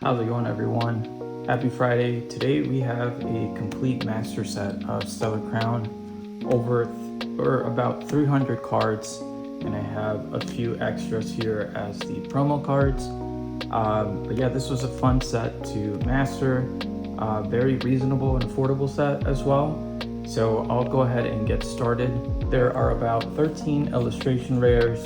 How's it going, everyone? Happy Friday. Today we have a complete master set of Stellar Crown, or about 300 cards, and I have a few extras here as the promo cards. But yeah, this was a fun set to master, very reasonable and affordable set as well. So I'll go ahead and get started. There are about 13 illustration rares,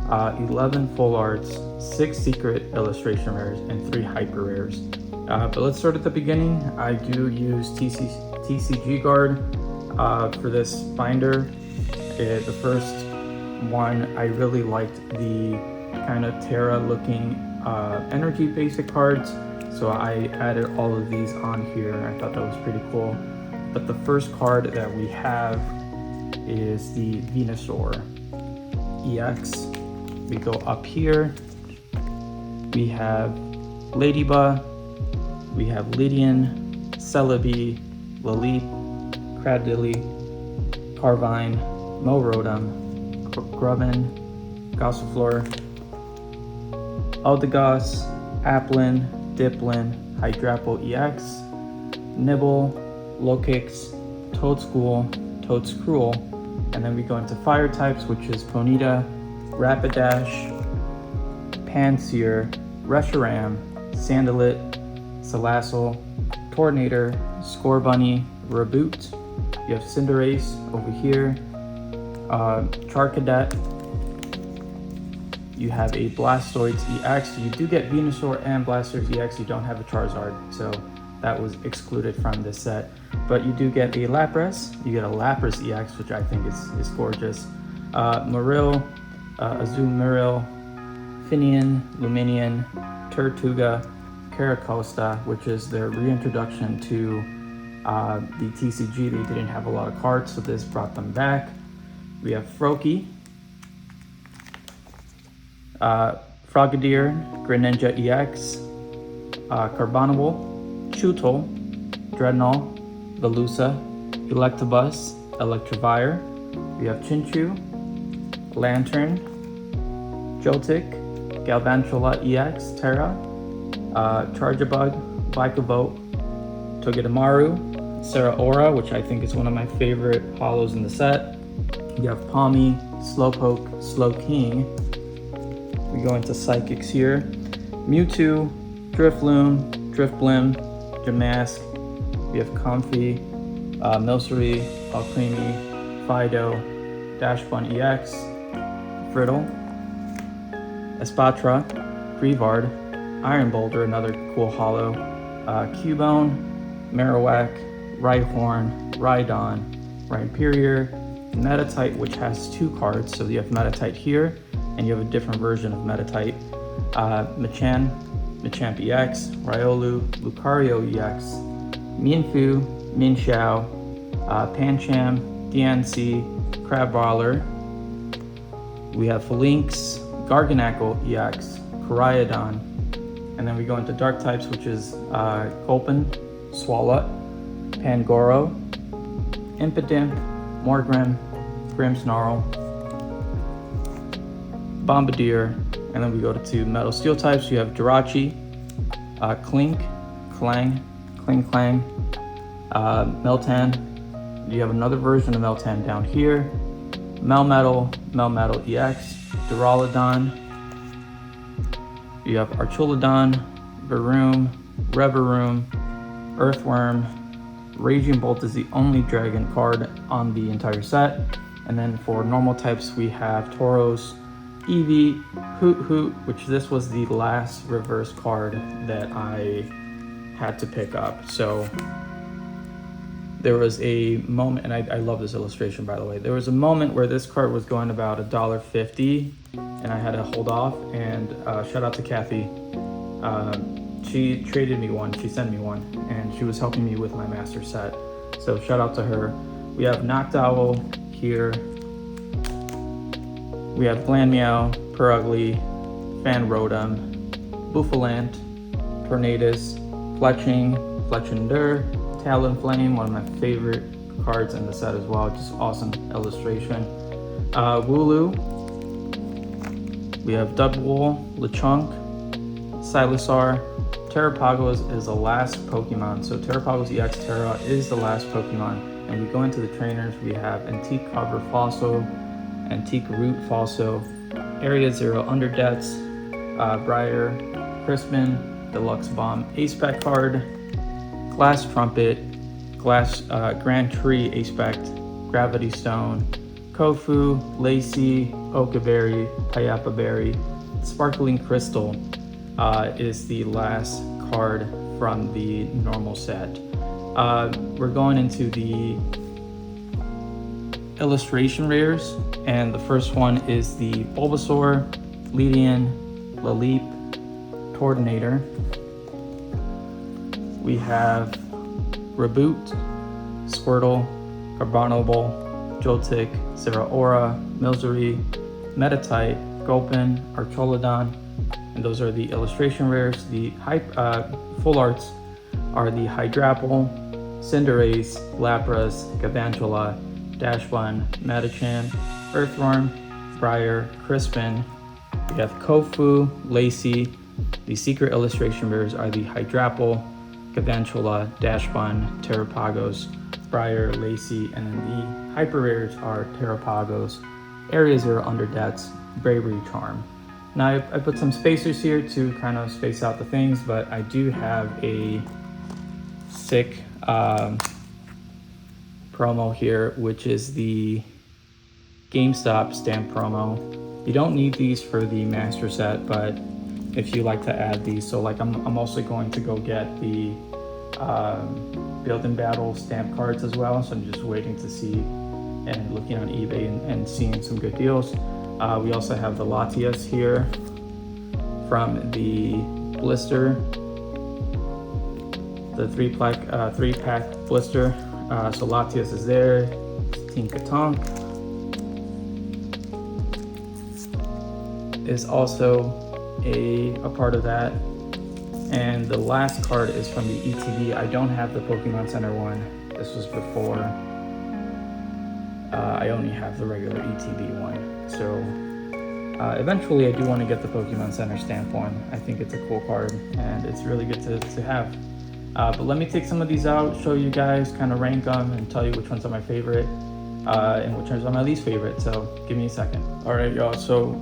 11 full arts, 6 secret illustration rares, and 3 hyper rares. But let's start at the beginning. I do use TCG Guard for this binder. The first one, I really liked the kind of Tera looking energy basic cards, so I added all of these on here. I thought that was pretty cool. But the first card that we have is the Venusaur EX. We go up here, we have Ladybug, we have Lydian, Celebi, Lilith, Cradilly, Carvine, Morodim, Grubbin, Gossifleur, Eldegoss, Applin, Diplin, Hydrapple EX, Nibble, Lokix, Toadscruel, and then we go into fire types, which is Ponyta, Rapidash, Pansear, Reshiram, Salandit, Salazzle, Tornador, Scorbunny, Reboot. You have Cinderace over here, Charcadet. You have a Blastoise EX. You do get Venusaur and Blastoise EX. You don't have a Charizard, so that was excluded from this set. But you do get a Lapras. You get a Lapras EX, which I think is gorgeous. Marill, Azumarill, Finian, Luminian, Tortuga, Caracosta, which is their reintroduction to the TCG. They didn't have a lot of cards, so this brought them back. We have Froakie, Frogadier, Greninja EX, Carbonival, Chewtle, Dreadnought, Velusa, Electabuzz, Electivire. We have Chinchou, Lantern, Joltik, Galvantula EX, Terra, Charjabug, Vikavolt, Togedemaru, Seraora, which I think is one of my favorite holos in the set. You have Palmy, Slowpoke, Slowking. We go into Psychics here. Mewtwo, Drifloon, Drifblim, Jamask. We have Comfey, Milcery, Alcremie, Fido, Dashbun EX, Friddle, Espatra, Greavard, Iron Boulder, another cool holo, Cubone, Marowak, Rhyhorn, Rhydon, Rhyperior, Metatite, which has 2 cards, so you have Metatite here, and you have a different version of Metatite, Machamp EX, Riolu, Lucario EX, Mienfoo, Minxiao, Pancham, DNC, Crabrawler. We have Phalanx, Garganacl EX, Koraidon, and then we go into dark types, which is Gulpin, Swalot, Pangoro, Impidimp, Morgrim, Grimmsnarl, Bombardier, and then we go to metal steel types. You have Jirachi, Clink, Clang, Kling Clang, Meltan. You have another version of Meltan down here. Melmetal EX, Duraludon. You have Archulodon, Varoom, Reveroom, Earthworm. Raging Bolt is the only dragon card on the entire set. And then for normal types, we have Tauros, Eevee, Hoot, which this was the last reverse card that I had to pick up. So there was a moment, and I love this illustration, by the way. There was a moment where this card was going about $1.50, and I had to hold off. And shout out to Kathy. She traded me one. She sent me one, and she was helping me with my master set. So shout out to her. We have Noctowl here. We have Glanmeow, Purugly, Fanrodum, Bouffalant, Tornadus, Fletchinder, Talonflame, one of my favorite cards in the set as well. Just awesome illustration. Wooloo. We have Dugwall, Lechonk, Silasar, Terrapagos is the last Pokemon. So Terrapagos EX Terra is the last Pokemon. And we go into the trainers, we have Antique Cover Fossil, Antique Root Fossil, Area Zero Underdepths, Briar, Crispin, Deluxe Bomb Ace-Pack card, Glass Trumpet, Grand Tree Ace-Pack, Gravity Stone, Kofu, Lacy, Okaberry, Payapa Berry, Sparkling Crystal is the last card from the normal set. We're going into the illustration rares, and the first one is the Bulbasaur, Ledian, Laleep, Tortonator. We have Reboot, Squirtle, Carbonable, Joltik, Zeraora, Milcery, Metatite, Gulpin, Archolodon, and those are the illustration rares. The full arts are the Hydrapple, Cinderace, Lapras, Galvantula, Dashbun, Metachan, Earthworm, Briar, Crispin. We have Kofu, Lacy. The secret illustration rares are the Hydrapple, Galvantula, Dashbun, Terrapagos, Briar, Lacy, and then the hyper rares are Terrapagos, Area Zero Underdepths, Bravery Charm. Now I put some spacers here to kind of space out the things, but I do have a sick promo here, which is the GameStop stamp promo. You don't need these for the master set, but if you like to add these, so like I'm also going to go get the Build and Battle stamp cards as well, so I'm just waiting to see and looking on eBay and seeing some good deals. We also have the Latias here from the blister, the three-pack blister. So Latias is there, Tinkatonk is also a part of that. And the last card is from the ETB. I don't have the Pokemon Center one. This was before. I only have the regular ETB one. So eventually I do want to get the Pokemon Center stamp one. I think it's a cool card and it's really good to have. But let me take some of these out, show you guys, kind of rank them and tell you which ones are my favorite and which ones are my least favorite. So give me a second. All right, y'all. So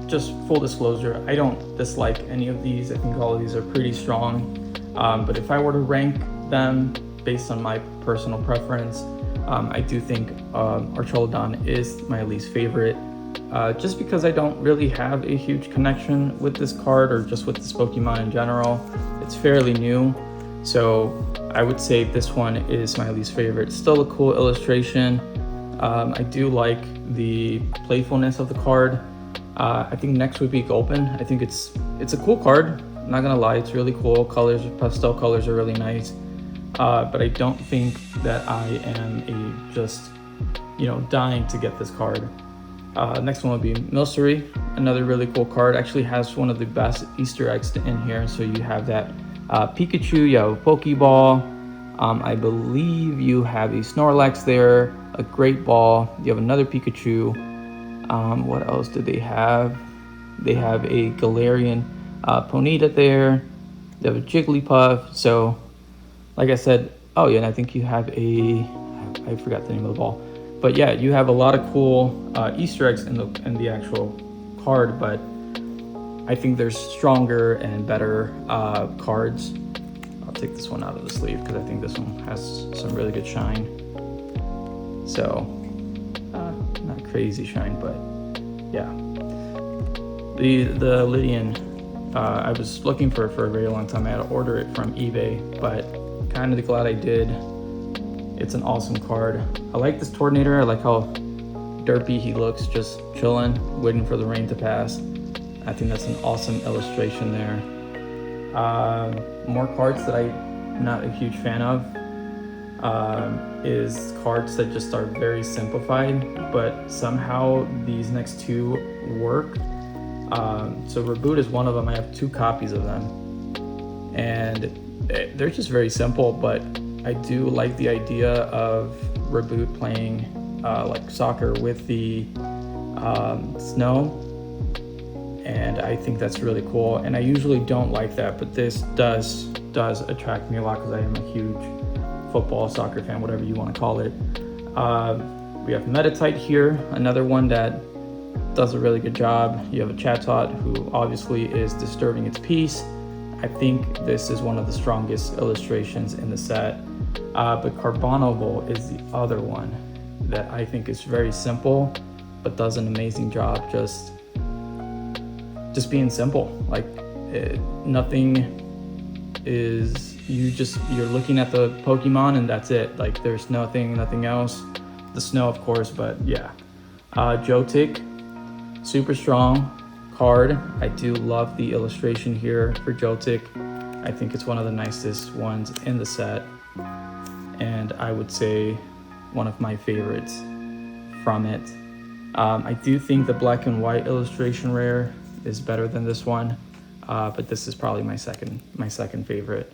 just full disclosure, I don't dislike any of these. I think all of these are pretty strong. But if I were to rank them based on my personal preference, I do think Archolodon is my least favorite. Just because I don't really have a huge connection with this card or just with this Pokemon in general. It's fairly new, so I would say this one is my least favorite. Still a cool illustration. I do like the playfulness of the card. I think next would be Gulpin. I think it's a cool card. I'm not gonna lie, it's really cool. Colors, pastel colors are really nice. But I don't think that I am just dying to get this card. Next one will be Milcery, another really cool card. Actually has one of the best Easter eggs in here. So you have that Pikachu, you have a Pokeball. I believe you have a Snorlax there, a Great Ball. You have another Pikachu. What else do they have? They have a Galarian Ponyta there. They have a Jigglypuff. So, like I said, oh yeah, and I think you have I forgot the name of the ball. But yeah, you have a lot of cool Easter eggs in the actual card, but I think there's stronger and better cards. I'll take this one out of the sleeve because I think this one has some really good shine. So, not crazy shine, but yeah. The Ledian, I was looking for it for a very long time. I had to order it from eBay, but kind of glad I did. It's an awesome card. I like this Tortonator. I like how derpy he looks, just chilling, waiting for the rain to pass. I think that's an awesome illustration there. More cards that I'm not a huge fan of is cards that just are very simplified, but somehow these next two work. So Reboot is one of them. I have 2 copies of them, and they're just very simple, but I do like the idea of Reboot playing like soccer with the snow, and I think that's really cool. And I usually don't like that, but this does attract me a lot because I am a huge football, soccer fan, whatever you want to call it. We have Metatite here, another one that does a really good job. You have a Chatot, who obviously is disturbing its piece. I think this is one of the strongest illustrations in the set. But Carbonoval is the other one that I think is very simple, but does an amazing job just being simple. Like nothing is, you're looking at the Pokemon and that's it. Like there's nothing else. The snow, of course, but yeah. Jotic, super strong card. I do love the illustration here for Jotic. I think it's one of the nicest ones in the set, and I would say one of my favorites from it. I do think the black and white illustration rare is better than this one, but this is probably my second favorite.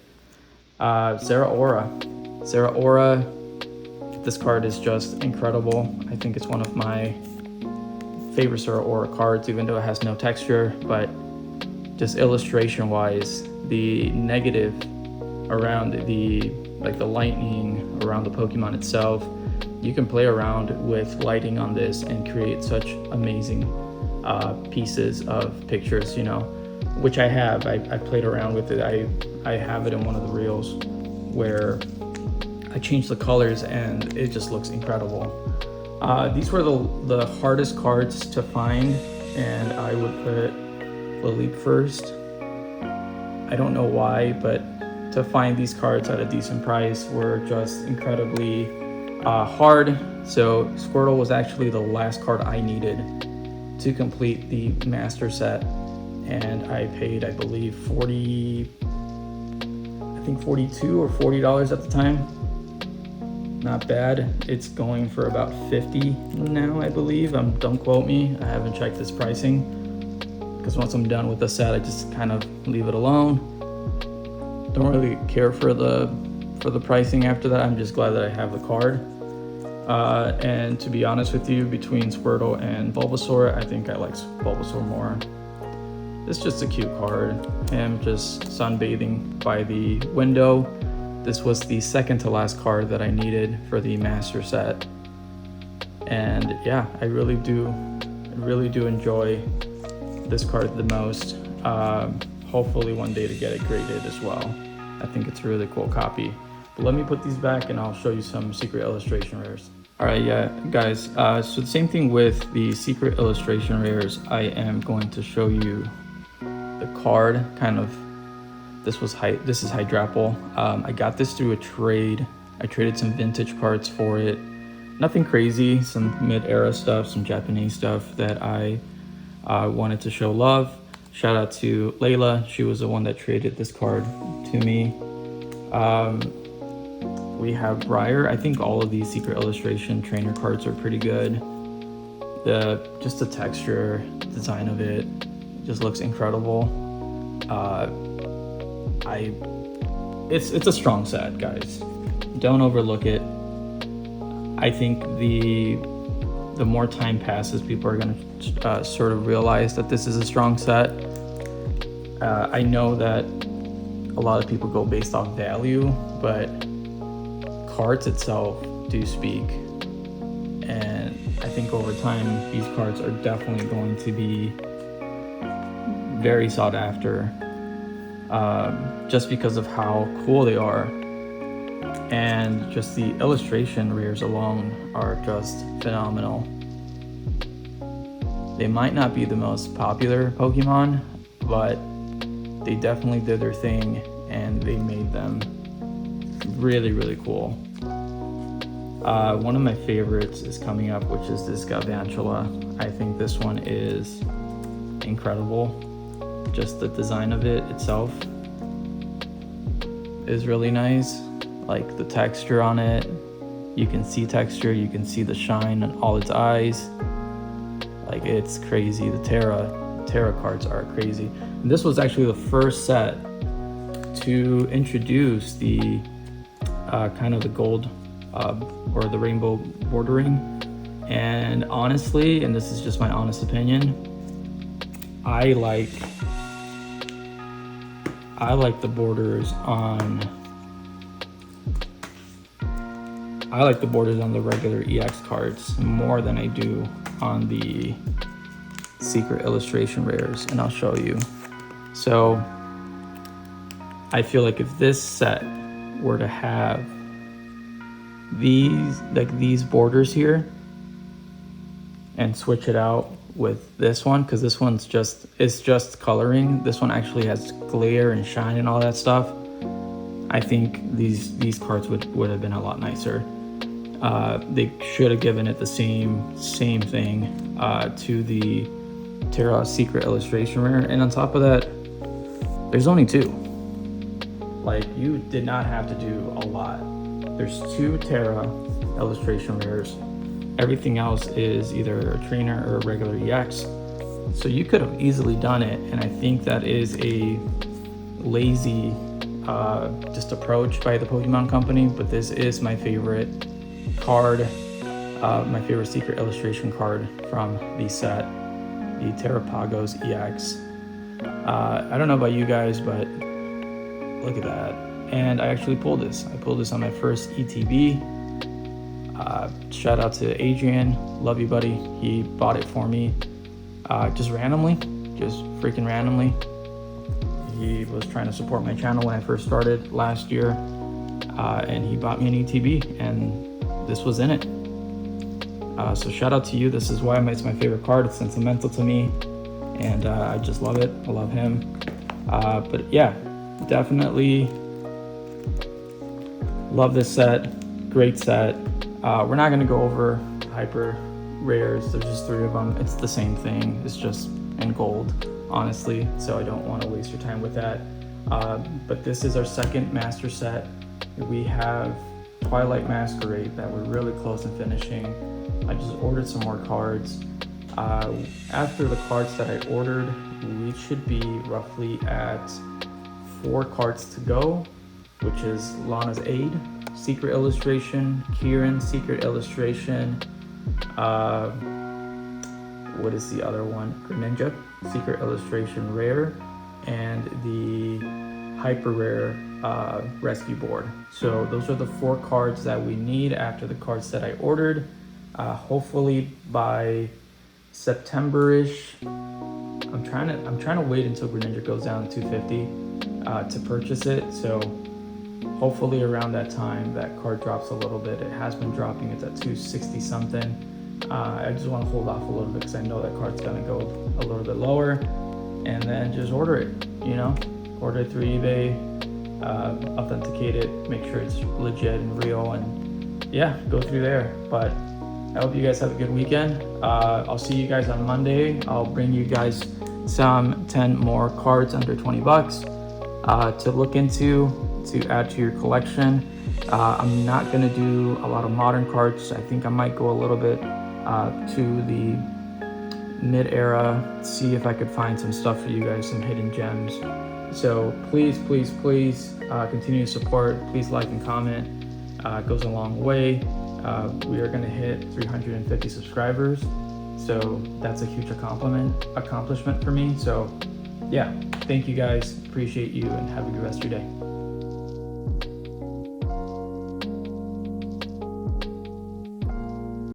Zeraora. This card is just incredible. I think it's one of my favorite Zeraora cards, even though it has no texture, but just illustration wise, the negative around the lightning around the Pokemon itself, you can play around with lighting on this and create such amazing pieces of pictures, which I have. I played around with it. I have it in one of the reels where I changed the colors and it just looks incredible. These were the hardest cards to find, and I would put Lilip first. I don't know why, but to find these cards at a decent price were just incredibly hard. So Squirtle was actually the last card I needed to complete the master set, and I paid, I believe, $42 or $40 at the time. Not bad. It's going for about $50 now, I believe. Don't quote me. I haven't checked this pricing, because once I'm done with the set, I just kind of leave it alone. Don't really care for the pricing after that. I'm just glad that I have the card. And to be honest with you, between Squirtle and Bulbasaur, I think I like Bulbasaur more. It's just a cute card. Him just sunbathing by the window. This was the second to last card that I needed for the master set. And yeah, I really do enjoy this card the most. Hopefully one day to get it graded as well. I think it's a really cool copy. But let me put these back and I'll show you some secret illustration rares. All right, yeah, guys. So the same thing with the secret illustration rares. I am going to show you the card kind of. This is Hydrapple. I got this through a trade. I traded some vintage cards for it. Nothing crazy, some mid-era stuff, some Japanese stuff that I wanted to show love. Shout out to Layla. She was the one that traded this card to me. We have Briar. I think all of these secret illustration trainer cards are pretty good. Just the texture, design of it just looks incredible. It's a strong set, guys. Don't overlook it. I think the more time passes, people are going to sort of realize that this is a strong set. I know that a lot of people go based off value, but cards itself do speak. And I think over time, these cards are definitely going to be very sought after. Just because of how cool they are, and just the illustration rares alone are just phenomenal. They might not be the most popular Pokemon, but they definitely did their thing and they made them really, really cool. One of my favorites is coming up, which is this Galvantula. I think this one is incredible. Just the design of it itself is really nice. Like the texture on it, you can see texture, you can see the shine on all its eyes. Like it's crazy. The Tera cards are crazy. And this was actually the first set to introduce the kind of the gold or the rainbow bordering. And honestly, and this is just my honest opinion, I like the borders on the regular EX cards more than I do on the secret illustration rares, and I'll show you. So I feel like if this set were to have these borders here and switch it out with this one, because this one's just coloring, this one actually has glare and shine and all that stuff, I think these cards would have been a lot nicer. They should have given it the same thing to the Tera secret illustration rare, and on top of that, there's only 2. Like, you did not have to do a lot. There's 2 Tera illustration rares. Everything else is either a trainer or a regular EX. So you could have easily done it, and I think that is a lazy just approach by the Pokemon Company, but this is my favorite card, my favorite secret illustration card from the set, the Tera Pagos EX. I don't know about you guys, but look at that. And I actually pulled this. I pulled this on my first ETB. Shout out to Adrian. Love you, buddy. He bought it for me just randomly, just freaking randomly. He was trying to support my channel when I first started last year, and he bought me an ETB, and this was in it. So shout out to you. This is why it's my favorite card. It's sentimental to me, and I just love it. I love him. But yeah, definitely love this set. Great set. We're not going to go over hyper rares. There's just 3 of them. It's the same thing. It's just in gold, honestly, so I don't want to waste your time with that. But this is our second master set. We have Twilight Masquerade that we're really close in finishing. I just ordered some more cards. After the cards that I ordered, we should be roughly at 4 cards to go, which is Lana's Aid, Secret Illustration, Kieran, Secret Illustration, what is the other one? Greninja, Secret Illustration Rare, and the Hyper Rare Rescue Board. So those are the 4 cards that we need after the cards that I ordered. Hopefully by September-ish. I'm trying to wait until Greninja goes down to 250 to purchase it. So hopefully around that time that card drops a little bit. It has been dropping. It's at 260 something. I just want to hold off a little bit because I know that card's gonna go a little bit lower, and then just order it. Order it through eBay, authenticate it, make sure it's legit and real, and yeah, go through there. But I hope you guys have a good weekend. I'll see you guys on Monday. I'll bring you guys some 10 more cards under 20 bucks to look into, to add to your collection. I'm not gonna do a lot of modern cards. I think I might go a little bit to the mid-era, see if I could find some stuff for you guys, some hidden gems. So please continue to support. Please like and comment. It goes a long way. We are going to hit 350 subscribers, so that's a huge accomplishment for me. So yeah, thank you guys, appreciate you, and have a good rest of your day.